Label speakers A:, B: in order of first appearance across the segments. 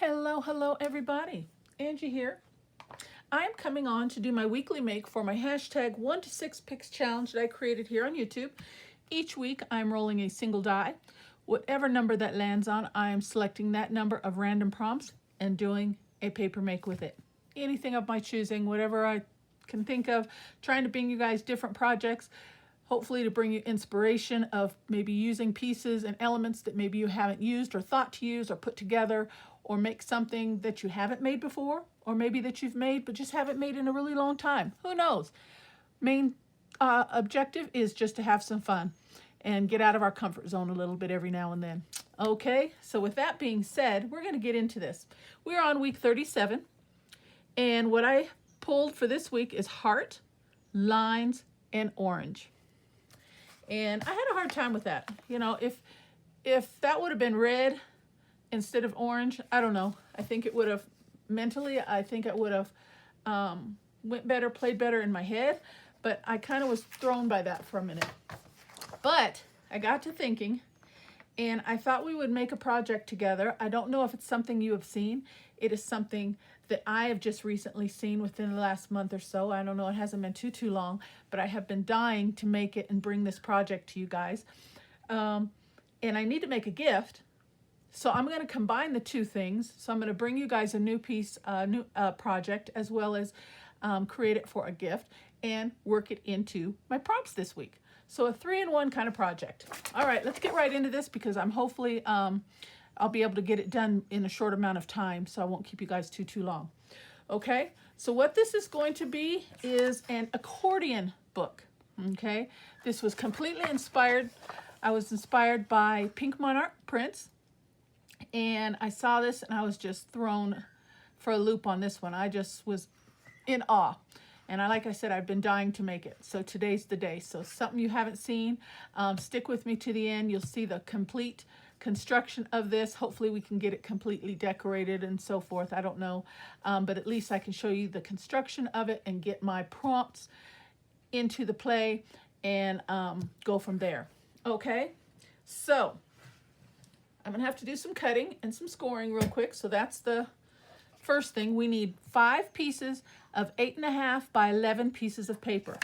A: Hello everybody. Angie here. I'm coming on to do my weekly make for my hashtag 1 to 6 picks challenge that I created here on YouTube. Each week I'm rolling a single die. Whatever number that lands on, I am selecting that number of random prompts and doing a paper make with it. Anything of my choosing, whatever I can think of, trying to bring you guys different projects, hopefully to bring you inspiration of maybe using pieces and elements that maybe you haven't used or thought to use or put together, or make something that you haven't made before, or maybe that you've made but just haven't made in a really long time. Who knows? Main objective is just to have some fun and get out of our comfort zone a little bit every now and then. Okay, so with that being said, we're going to get into this. We're on week 37, and what I pulled for this week is heart, lines, and orange. And I had a hard time with that. You know, if that would have been red instead of orange, I don't know. I think it would have, mentally, I think it would have went better, played better in my head. But I kind of was thrown by that for a minute. But I got to thinking, and I thought we would make a project together. I don't know if it's something you have seen. It is something that I have just recently seen within the last month or so. I don't know, it hasn't been too long, but I have been dying to make it and bring this project to you guys. And I need to make a gift. So I'm going to combine the two things. So I'm going to bring you guys a new piece, new project, as well as create it for a gift and work it into my prompts this week. So a 3-in-1 kind of project. All right, let's get right into this because I'm hopefully I'll be able to get it done in a short amount of time, so I won't keep you guys too long. Okay, so what this is going to be is an accordion book. Okay, this was completely inspired. I was inspired by PinkMonarchPrints, and I saw this and I was just thrown for a loop on this one. I just was in awe. And like I said, I've been dying to make it. So today's the day. So something you haven't seen, stick with me to the end. You'll see the complete construction of this. Hopefully we can get it completely decorated and so forth. I don't know. But at least I can show you the construction of it and get my prompts into the play and go from there. Okay, so I'm going to have to do some cutting and some scoring real quick. So that's the first thing. We need 5 pieces of 8.5 by 11 pieces of paper.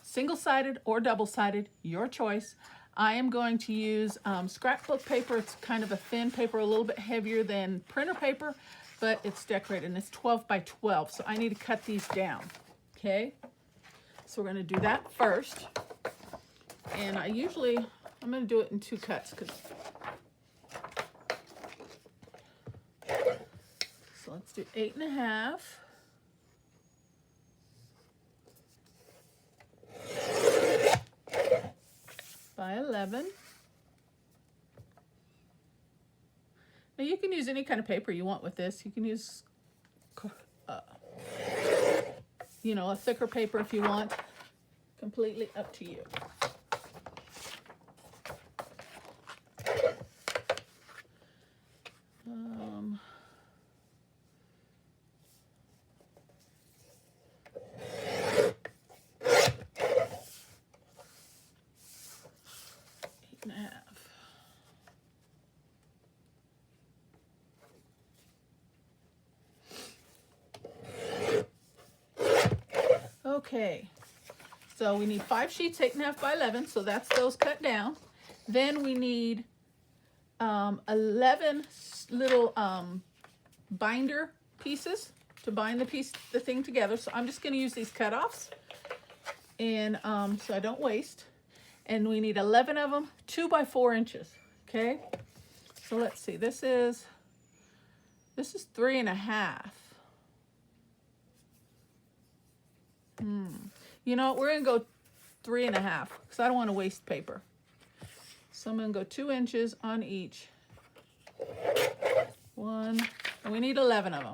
A: Single-sided or double-sided, your choice. I am going to use scrapbook paper. It's kind of a thin paper, a little bit heavier than printer paper, but it's decorated, and it's 12 by 12, so I need to cut these down, okay? So we're going to do that first, and I'm going to do it in 2 cuts, so let's do 8.5. By 11. Now you can use any kind of paper you want with this. You can use, you know, a thicker paper if you want. Completely up to you. Okay, so we need 5 sheets, 8.5 by 11, so that's those cut down. Then we need 11 little binder pieces to bind the thing together. So I'm just going to use these cutoffs, and so I don't waste. And we need 11 of them, 2 by 4 inches. Okay, so let's see. This is 3.5. You know, we're going to go 3.5 because I don't want to waste paper. So I'm going to go 2 inches on each. 1, and we need 11 of them.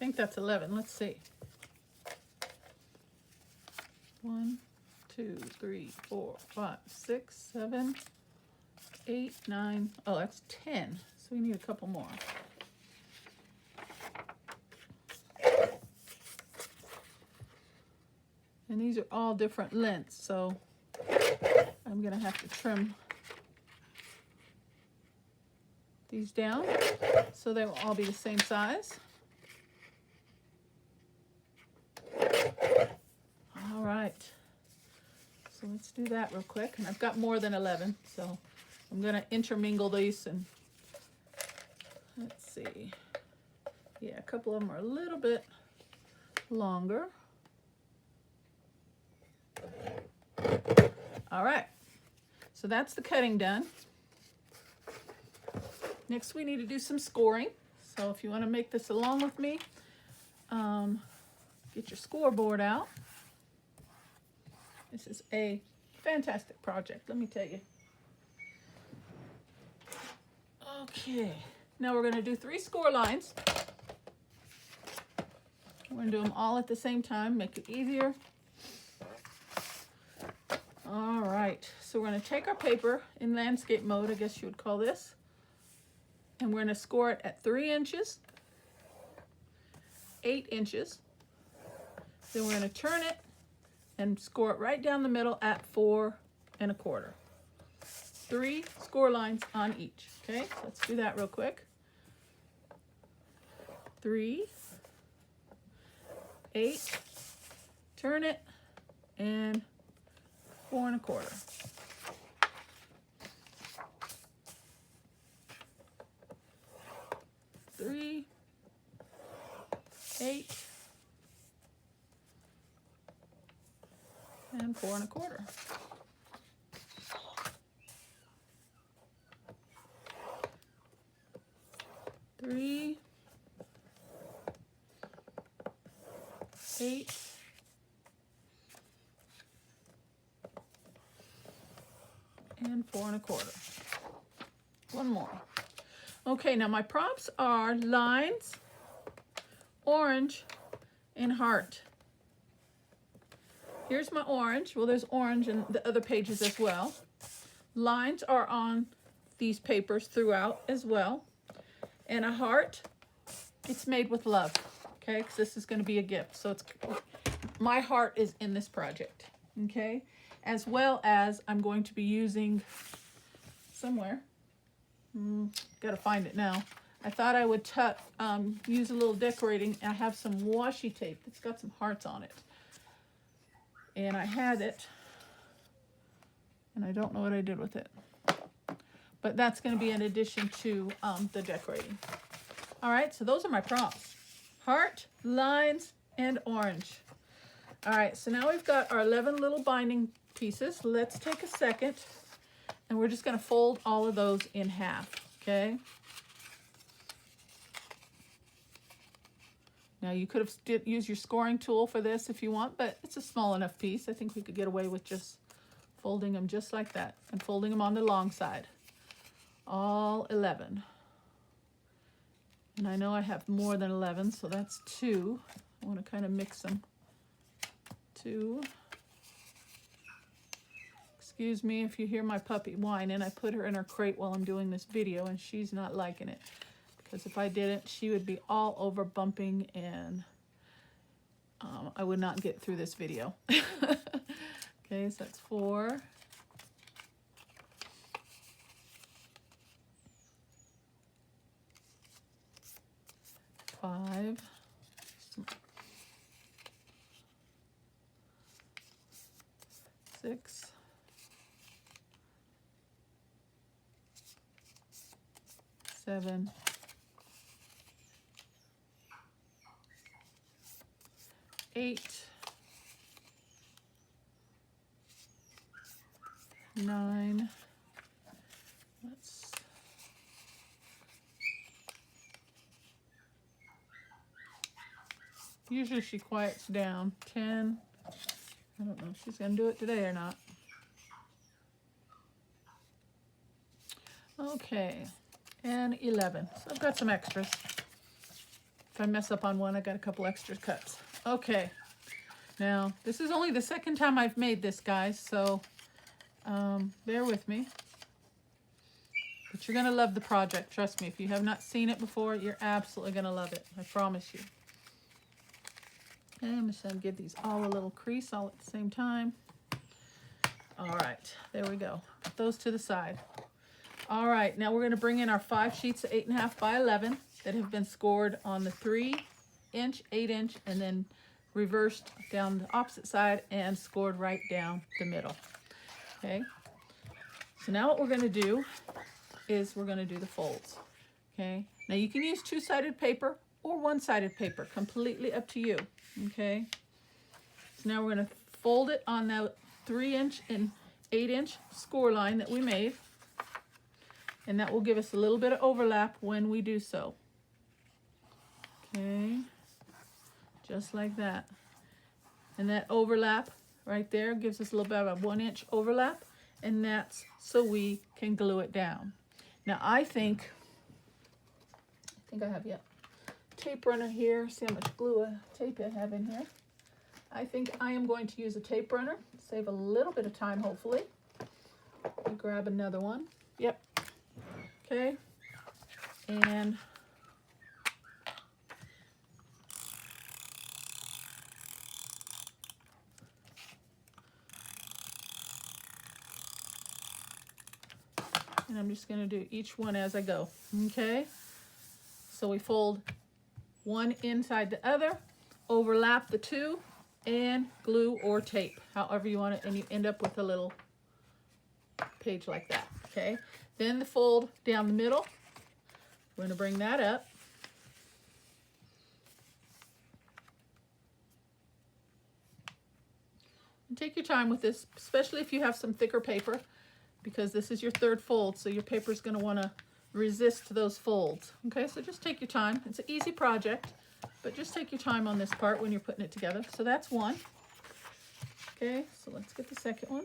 A: think that's 11. Let's see. 1, 2, 3, 4, 5, 6, 7, 8, 9. Oh, that's 10. So we need a couple more. And these are all different lengths, so I'm going to have to trim these down so they will all be the same size. All right. So let's do that real quick. And I've got more than 11, so I'm going to intermingle these and let's see. Yeah, a couple of them are a little bit longer. All right, so that's the cutting done. Next we need to do some scoring. So if you want to make this along with me, get your scoreboard out. This is a fantastic project, let me tell you. Okay, now we're going to do 3 score lines. We're going to do them all at the same time, make it easier. All right, so we're going to take our paper in landscape mode, I guess you would call this, and we're going to score it at 3 inches, 8 inches. Then we're going to turn it and score it right down the middle at 4 1/4. 3 score lines on each. Okay, so let's do that real quick. 3, 8, turn it, and 4 1/4. Three, 8, and 4 1/4. Three, 8, and 4 1/4. One more. Okay, now my prompts are lines, orange, and heart. Here's my orange. Well, there's orange in the other pages as well. Lines are on these papers throughout as well. And a heart, it's made with love, okay? Because this is going to be a gift. So it's my heart is in this project, okay? As well as I'm going to be using somewhere. Gotta find it now. I thought I would use a little decorating. I have some washi tape that's got some hearts on it. And I had it, and I don't know what I did with it. But that's going to be in addition to the decorating. All right, so those are my prompts. Heart, lines, and orange. All right, so now we've got our 11 little binding pieces. Let's take a second, and we're just going to fold all of those in half, okay? Now you could have used your scoring tool for this if you want, but it's a small enough piece. I think we could get away with just folding them just like that and folding them on the long side. All 11. And I know I have more than 11, so that's 2. I want to kind of mix them. 2. Excuse me if you hear my puppy whining. I put her in her crate while I'm doing this video, and she's not liking it. Because if I didn't, she would be all over bumping, and I would not get through this video. Okay, so that's 4. 5. 6. 7. 8. 9. Usually she quiets down. 10. I don't know if she's going to do it today or not. Okay. And 11. So I've got some extras. If I mess up on one, I got a couple extra cuts. Okay, now this is only the second time I've made this, guys, so bear with me. But you're gonna love the project, trust me. If you have not seen it before, you're absolutely gonna love it, I promise you. Okay, I'm just gonna give these all a little crease all at the same time. All right, there we go. Put those to the side. All right, now we're gonna bring in our 5 sheets of 8.5 by 11 that have been scored on the 3-inch, 8-inch, and then reversed down the opposite side and scored right down the middle. Okay, so now what we're gonna do is we're gonna do the folds. Okay, now you can use 2-sided paper or 1-sided paper, completely up to you. Okay, so now we're gonna fold it on that 3-inch and 8-inch score line that we made, and that will give us a little bit of overlap when we do so. Okay, just like that. And that overlap right there gives us a little bit of a 1-inch overlap, and that's so we can glue it down. Now I think I have tape runner here. See how much tape I have in here. I think I am going to use a tape runner, save a little bit of time hopefully. I'll grab another one. Yep. Okay. And I'm just going to do each one as I go. Okay. So we fold one inside the other, overlap the two, and glue or tape, however you want it, and you end up with a little page like that. Okay. Then the fold down the middle. We're going to bring that up. And take your time with this, especially if you have some thicker paper, because this is your 3rd fold, so your paper is going to want to resist those folds. Okay, so just take your time. It's an easy project, but just take your time on this part when you're putting it together. So that's one. Okay, so let's get the second one.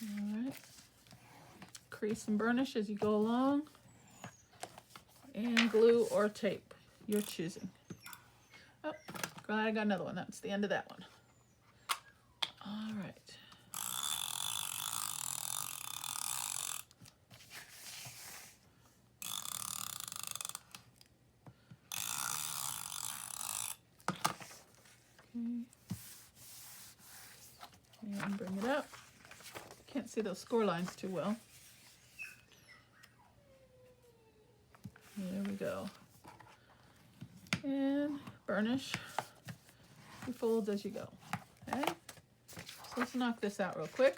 A: All right. Crease and burnish as you go along, and glue or tape, your choosing. Oh, glad I got another one. That's the end of that one. All right. Okay. And bring it up. Can't see those score lines too well. There we go. And burnish your folds as you go. Okay, so let's knock this out real quick.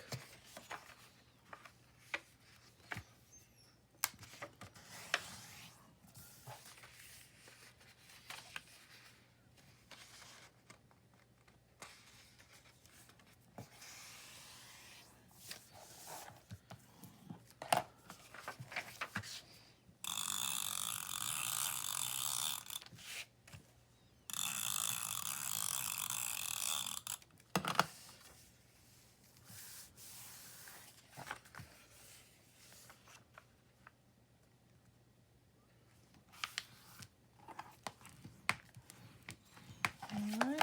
A: All right.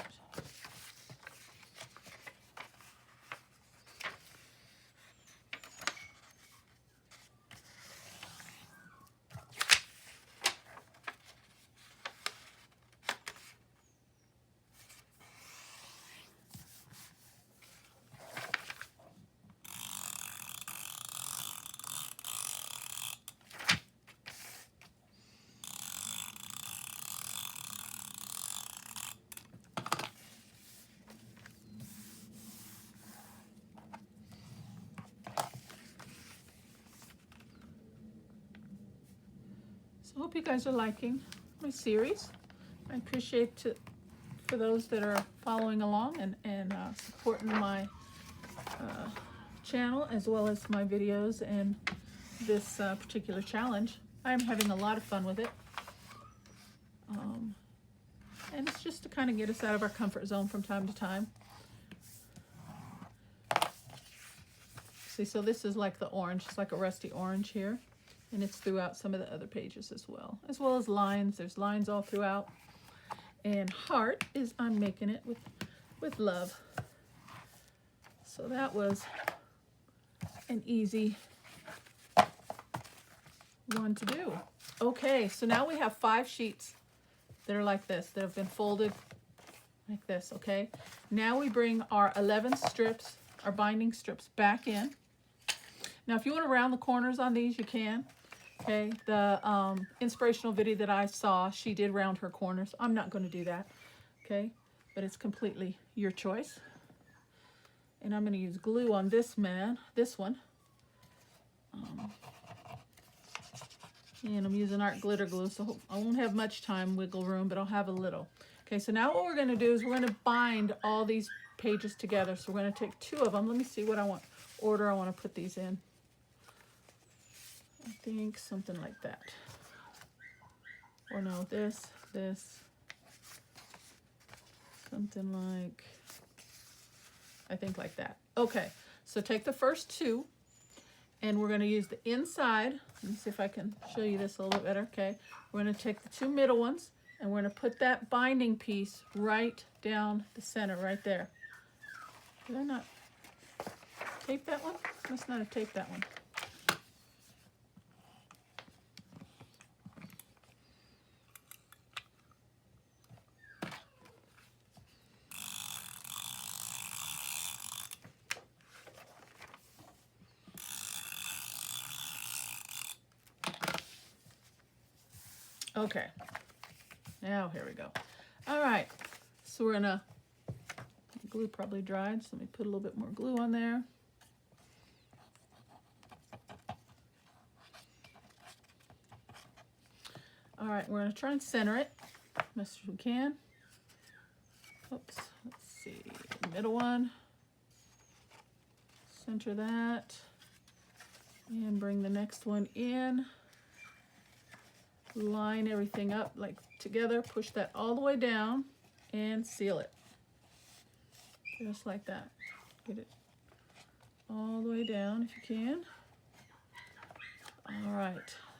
A: I hope you guys are liking my series. I appreciate it for those that are following along and supporting my channel as well as my videos and this particular challenge. I'm having a lot of fun with it. And it's just to kind of get us out of our comfort zone from time to time. See, so this is like the orange. It's like a rusty orange here. And it's throughout some of the other pages as well as lines. There's lines all throughout. And heart is, I'm making it with love. So that was an easy one to do. Okay, so now we have 5 sheets that are like this, that have been folded like this, okay? Now we bring our 11 strips, our binding strips, back in. Now if you want to round the corners on these, you can. Okay, the inspirational video that I saw, she did round her corners. I'm not going to do that, okay? But it's completely your choice. And I'm going to use glue on this one. And I'm using art glitter glue, so I won't have much time wiggle room, but I'll have a little. Okay, so now what we're going to do is we're going to bind all these pages together. So we're going to take 2 of them. Let me see what order I want to put these in. I think something like that. Or no, this. Something like, I think like that. Okay, so take the first 2, and we're going to use the inside. Let me see if I can show you this a little bit better. Okay, we're going to take the 2 middle ones, and we're going to put that binding piece right down the center, right there. Did I not tape that one? Must not have taped that one. Okay, now here we go. All right, so we're gonna, glue probably dried, so let me put a little bit more glue on there. All right, we're gonna try and center it as much as we can. Oops, let's see, middle one. Center that, and bring the next one in. Line everything up like together, push that all the way down, and seal it. Just like that. Get it all the way down if you can. All right,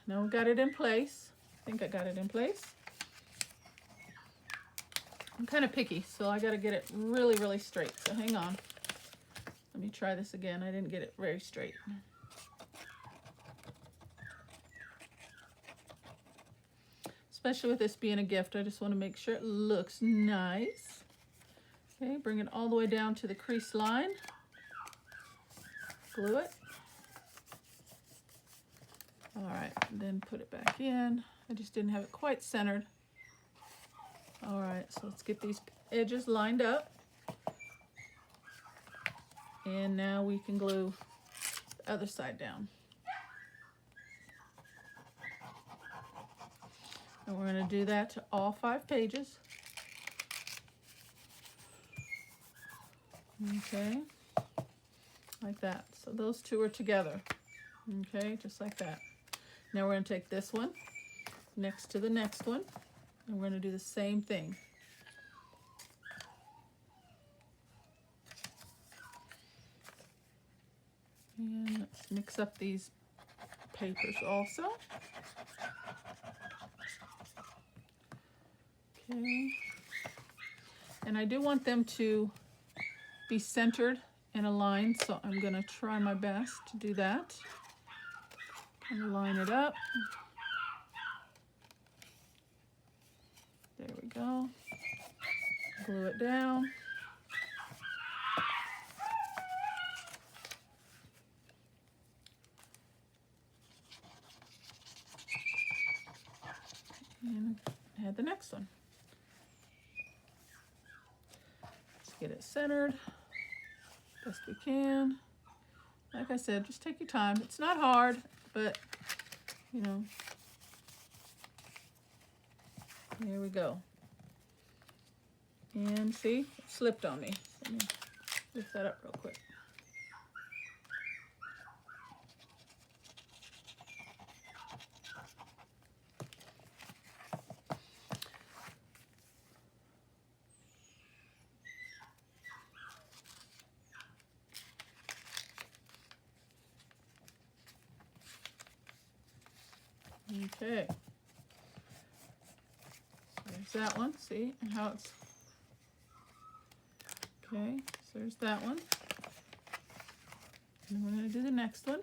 A: now we've got it in place. I think I got it in place. I'm kind of picky, so I got to get it really, really straight. So hang on. Let me try this again. I didn't get it very straight. Especially with this being a gift, I just want to make sure it looks nice. Okay, bring it all the way down to the crease line. Glue it. All right, then put it back in. I just didn't have it quite centered. All right, so let's get these edges lined up. And now we can glue the other side down. And we're going to do that to all 5 pages. Okay, like that. So those 2 are together. Okay, just like that. Now we're going to take this one next to the next one, and we're going to do the same thing. And let's mix up these papers also. Okay, and I do want them to be centered and aligned, so I'm going to try my best to do that. And line it up. There we go. Glue it down. And add the next one. Get it centered best we can. Like I said, just take your time. It's not hard, but you know, here we go. And see, it slipped on me. Let me lift that up real quick. Okay. So there's that one. See how it's... Okay, so there's that one. And we're going to do the next one.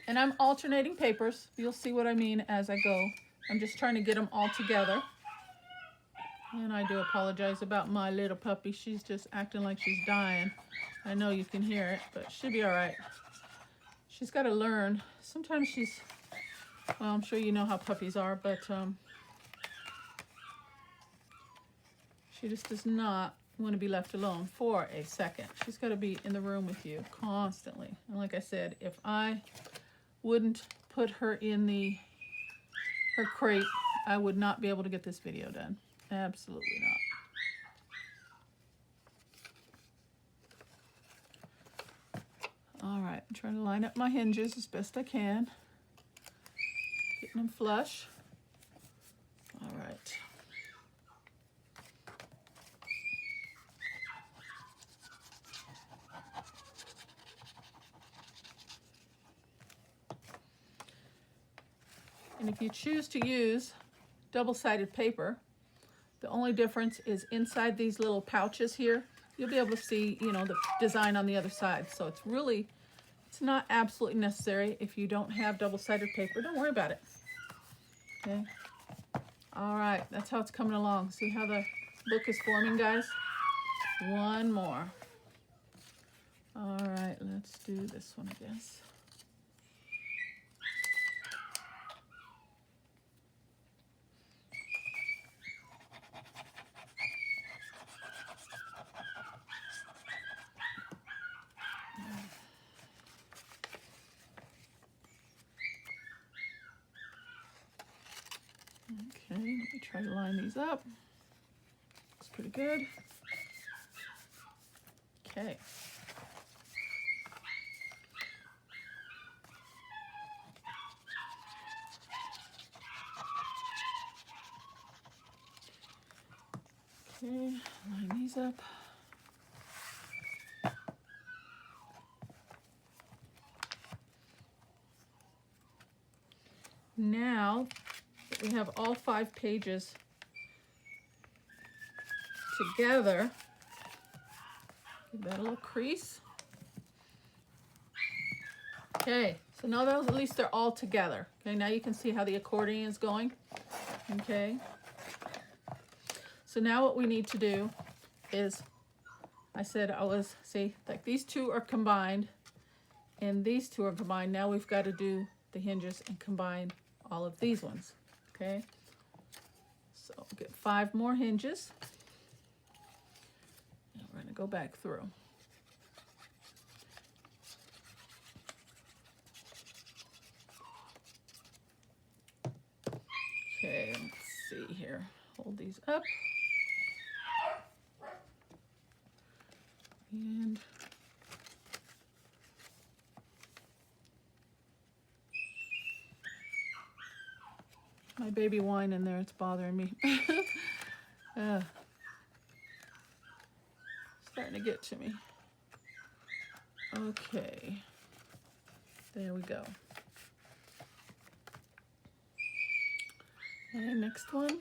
A: And I'm alternating papers. You'll see what I mean as I go. I'm just trying to get them all together. And I do apologize about my little puppy. She's just acting like she's dying. I know you can hear it, but she'll be all right. She's got to learn. Sometimes she's, well, I'm sure you know how puppies are, but she just does not want to be left alone for a second. She's got to be in the room with you constantly. And like I said, if I wouldn't put her in her crate, I would not be able to get this video done. Absolutely not. All right, I'm trying to line up my hinges as best I can. Getting them flush. All right. And if you choose to use double-sided paper, the only difference is inside these little pouches here, you'll be able to see, you know, the design on the other side. So it's not absolutely necessary. If you don't have double-sided paper, don't worry about it. Okay. All right, that's how it's coming along. See how the book is forming, guys? One more. All right, let's do this one, I guess. Okay, let me try to line these up. Looks pretty good. Okay. Okay, line these up. Now that we have all 5 pages together, give that a little crease. Okay, so now that at least they're all together. Okay, now you can see how the accordion is going. Okay. So now what we need to do is, I said see, like these two are combined and these two are combined. Now we've got to do the hinges and combine all of these ones. Okay. So get 5 more hinges. And we're going to go back through. Okay, let's see here. Hold these up. And my baby whine in there, it's bothering me. Starting to get to me. Okay, there we go. And next one.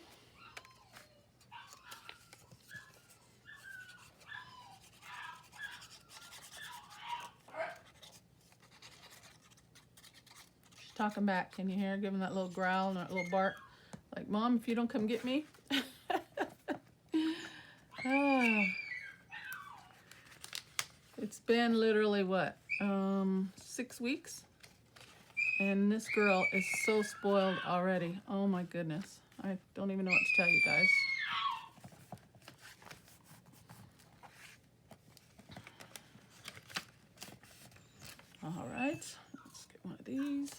A: Talking back. Can you hear her giving that little growl and that little bark? Like, Mom, if you don't come get me. It's been literally, what, 6 weeks? And this girl is so spoiled already. Oh, my goodness. I don't even know what to tell you guys. All right. Let's get one of these.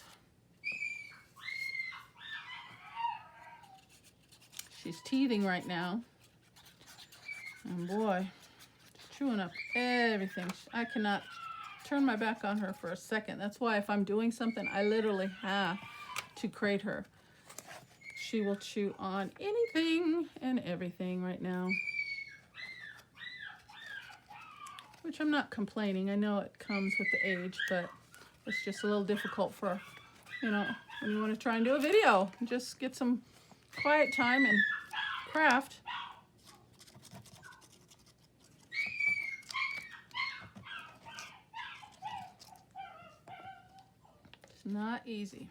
A: She's teething right now. And boy, she's chewing up everything. I cannot turn my back on her for a second. That's why if I'm doing something, I literally have to crate her. She will chew on anything and everything right now. Which I'm not complaining. I know it comes with the age, but It's just a little difficult for, you know, when you want to try and do a video. Just get some quiet time and craft. It's not easy.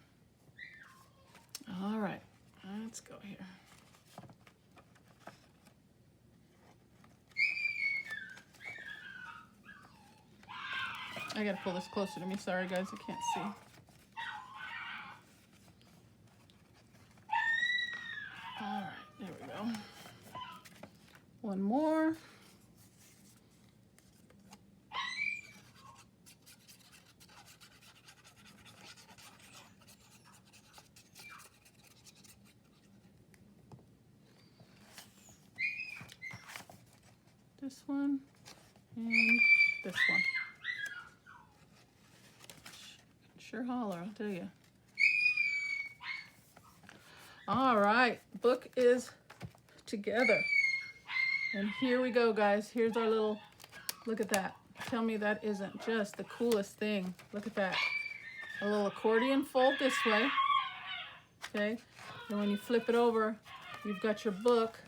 A: All right, let's go here. I gotta pull this closer to me. Sorry guys, I can't see. All right, there we go. One more. This one and this one. Sure holler, I'll tell you. All right, book is together. And here we go, guys. Here's our little, look at that. Tell me that isn't just the coolest thing. Look at that. A little accordion fold this way. Okay, and when you flip it over, you've got your book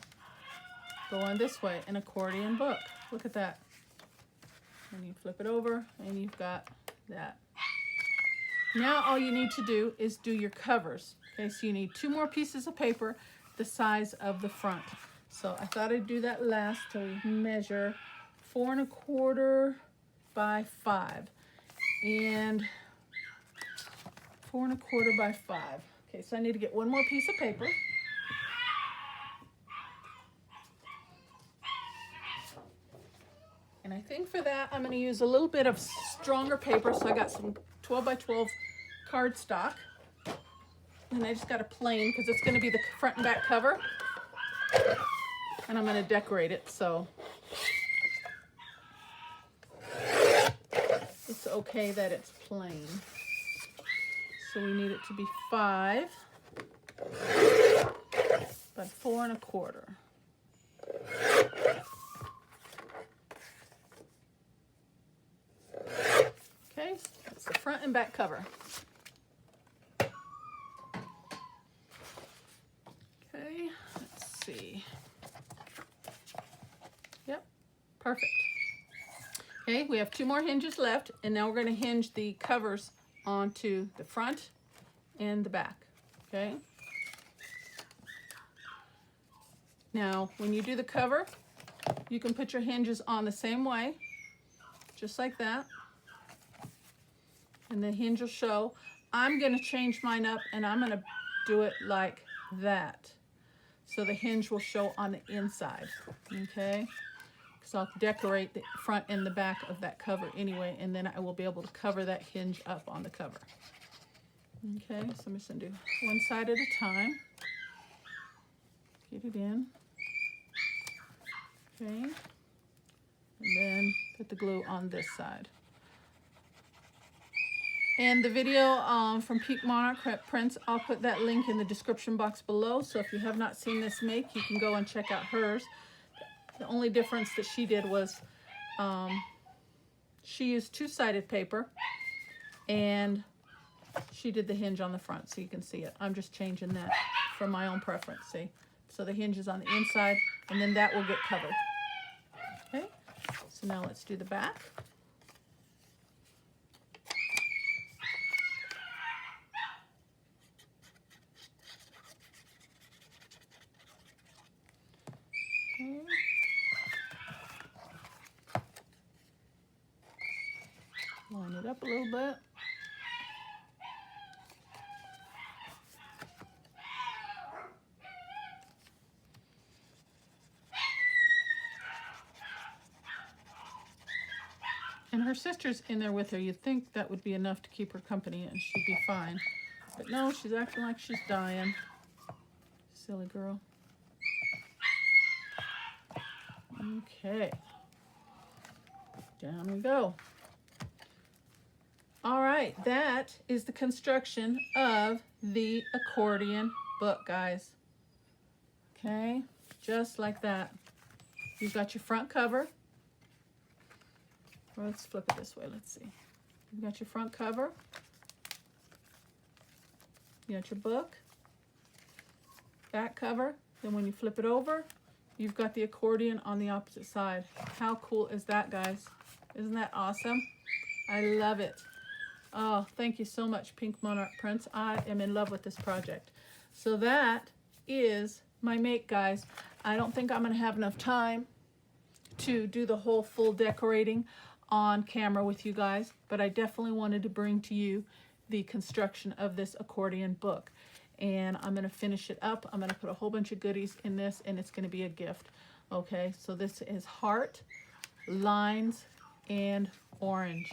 A: going this way, an accordion book. Look at that. And you flip it over and you've got that. Now all you need to do is do your covers. Okay, so you need 2 more pieces of paper the size of the front. So I thought I'd do that last till we measure 4 1/4 by 5. And 4 1/4 by 5. Okay, so I need to get 1 more piece of paper. And I think for that, I'm going to use a little bit of stronger paper. So I got some 12 by 12 cardstock. And I just got a plain because it's going to be the front and back cover. And I'm going to decorate it, so it's okay that it's plain. So we need it to be 5 by 4 1/4. Okay, that's the front and back cover. Okay, let's see. Yep, perfect. Okay, we have 2 more hinges left, and now we're going to hinge the covers onto the front and the back. Okay. Now, when you do the cover, you can put your hinges on the same way, just like that. And the hinge will show. I'm going to change mine up, and I'm going to do it like that. So the hinge will show on the inside, okay? Because I'll decorate the front and the back of that cover anyway, and then I will be able to cover that hinge up on the cover. Okay, so I'm just going to do one side at a time. Get it in. Okay. And then put the glue on this side. And the video from PinkMonarchPrints, I'll put that link in the description box below. So if you have not seen this make, you can go and check out hers. The only difference that she did was she used 2-sided paper, and she did the hinge on the front, so you can see it. I'm just changing that for my own preference, see? So the hinge is on the inside, and then that will get covered. Okay, so now let's do the back. Okay. Line it up a little bit. And her sister's in there with her. You'd think that would be enough to keep her company and she'd be fine. But no, she's acting like she's dying. Silly girl. Okay. Down we go. All right, that is the construction of the accordion book, guys. Okay, just like that. You've got your front cover. Well, let's flip it this way, let's see. You've got your front cover. You got your book, back cover. Then when you flip it over, you've got the accordion on the opposite side. How cool is that, guys? Isn't that awesome? I love it. Oh, thank you so much, PinkMonarchPrints. I am in love with this project. So that is my make, guys. I don't think I'm going to have enough time to do the whole full decorating on camera with you guys, but I definitely wanted to bring to you the construction of this accordion book. And I'm going to finish it up. I'm going to put a whole bunch of goodies in this, and it's going to be a gift. Okay, so this is heart, lines, and orange.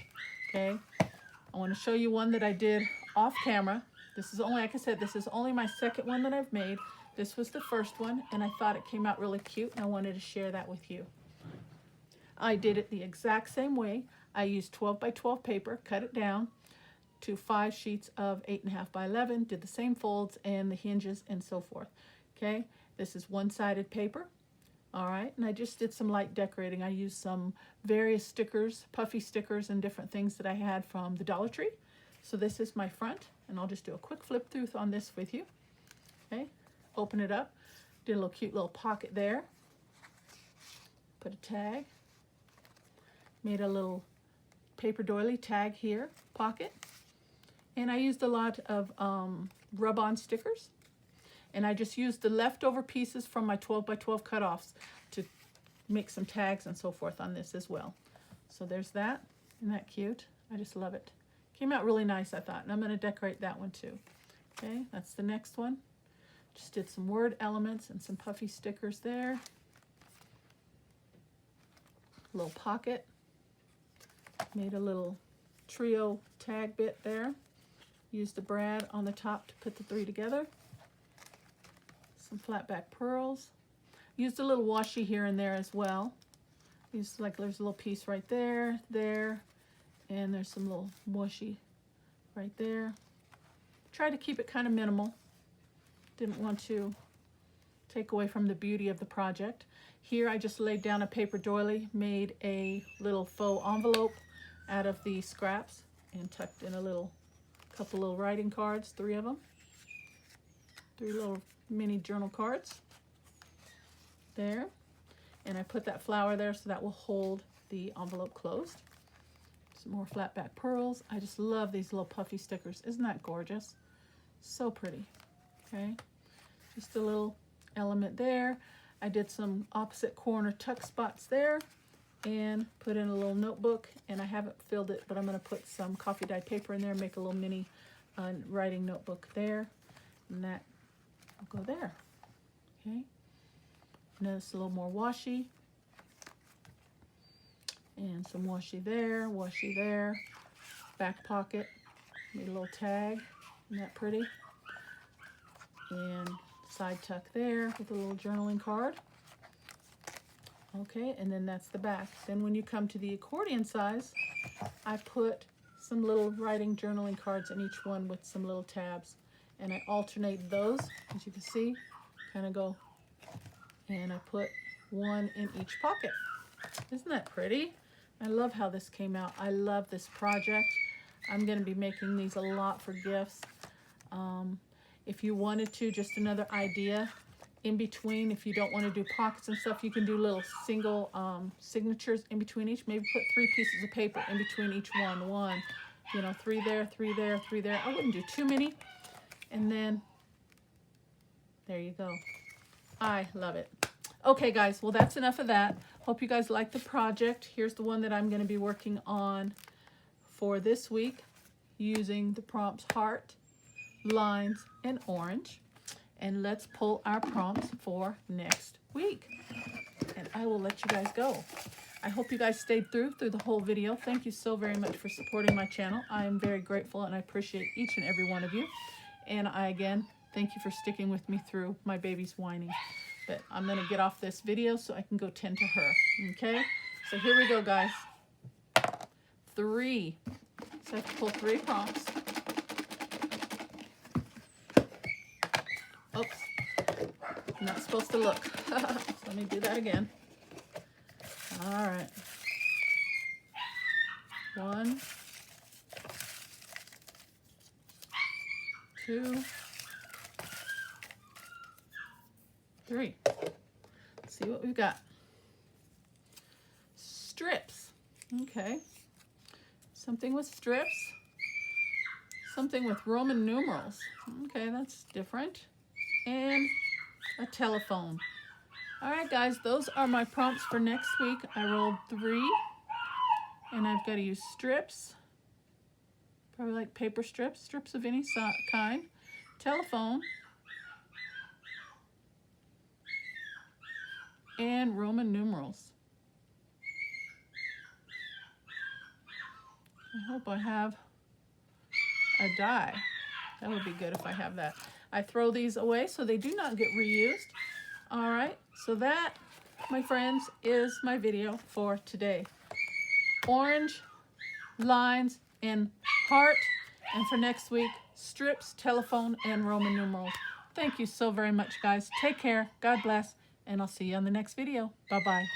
A: Okay, I want to show you one that I did off camera. This is only, like I said, this is only my second one that I've made. This was the first one, and I thought it came out really cute, and I wanted to share that with you. I did it the exact same way. I used 12 by 12 paper, cut it down to 5 sheets of 8.5 by 11, did the same folds and the hinges and so forth. Okay, this is one-sided paper. All right, and I just did some light decorating. I used some various stickers, puffy stickers and different things that I had from the Dollar Tree. So this is my front, and I'll just do a quick flip through on this with you. Okay, open it up, did a little cute little pocket there, put a tag, made a little paper doily tag here, pocket. And I used a lot of rub-on stickers. And I just used the leftover pieces from my 12 by 12 cutoffs to make some tags and so forth on this as well. So there's that. Isn't that cute? I just love it. Came out really nice, I thought. And I'm going to decorate that one too. Okay, that's the next one. Just did some word elements and some puffy stickers there. A little pocket. Made a little trio tag bit there. Used the brad on the top to put the 3 together. Some flat back pearls. Used a little washi here and there as well. Used, like, there's a little piece right there, and there's some little washi right there. Try to keep it kind of minimal. Didn't want to take away from the beauty of the project. Here I just laid down a paper doily, made a little faux envelope out of the scraps, and tucked in a couple little writing cards, 3 of them. 3 little mini journal cards there. And I put that flower there so that will hold the envelope closed. Some more flat back pearls. I just love these little puffy stickers. Isn't that gorgeous? So pretty. Okay, just a little element there. I did some opposite corner tuck spots there and put in a little notebook, and I haven't filled it, but I'm going to put some coffee dyed paper in there, make a little mini writing notebook there, and that will go there. Okay, and then it's a little more washi, and some washi there, back pocket, made a little tag. Isn't that pretty? And side tuck there with a little journaling card. Okay, and then that's the back. Then when you come to the accordion size, I put some little writing journaling cards in each one with some little tabs. And I alternate those, as you can see, kind of go, and I put one in each pocket. Isn't that pretty? I love how this came out. I love this project. I'm going to be making these a lot for gifts. If you wanted to, just another idea, in between, if you don't want to do pockets and stuff, you can do little single signatures in between each. Maybe put 3 pieces of paper in between each one. One, you know, 3 there, 3 there, 3 there. I wouldn't do too many. And then, there you go. I love it. Okay, guys, well, that's enough of that. Hope you guys like the project. Here's the one that I'm going to be working on for this week using the prompts heart, lines, and orange. And let's pull our prompts for next week. And I will let you guys go. I hope you guys stayed through the whole video. Thank you so very much for supporting my channel. I am very grateful, and I appreciate each and every one of you. And I, again, thank you for sticking with me through my baby's whining. But I'm going to get off this video so I can go tend to her. Okay? So here we go, guys. 3. So I have to pull 3 prompts. Oops. I'm not supposed to look. So let me do that again. All right. 1, 2, 3. Let's see what we've got. Strips. Okay. Something with strips. Something with Roman numerals. Okay, that's different. And a telephone. All right, guys, those are my prompts for next week. I rolled 3, and I've got to use strips. Probably like paper strips, strips of any kind. Telephone. And Roman numerals. I hope I have a die. That would be good if I have that. I throw these away so they do not get reused. All right, so that, my friends, is my video for today. Orange, lines, and heart. And for next week, strips, telephone, and Roman numerals. Thank you so very much, guys. Take care. God bless. And I'll see you on the next video. Bye-bye.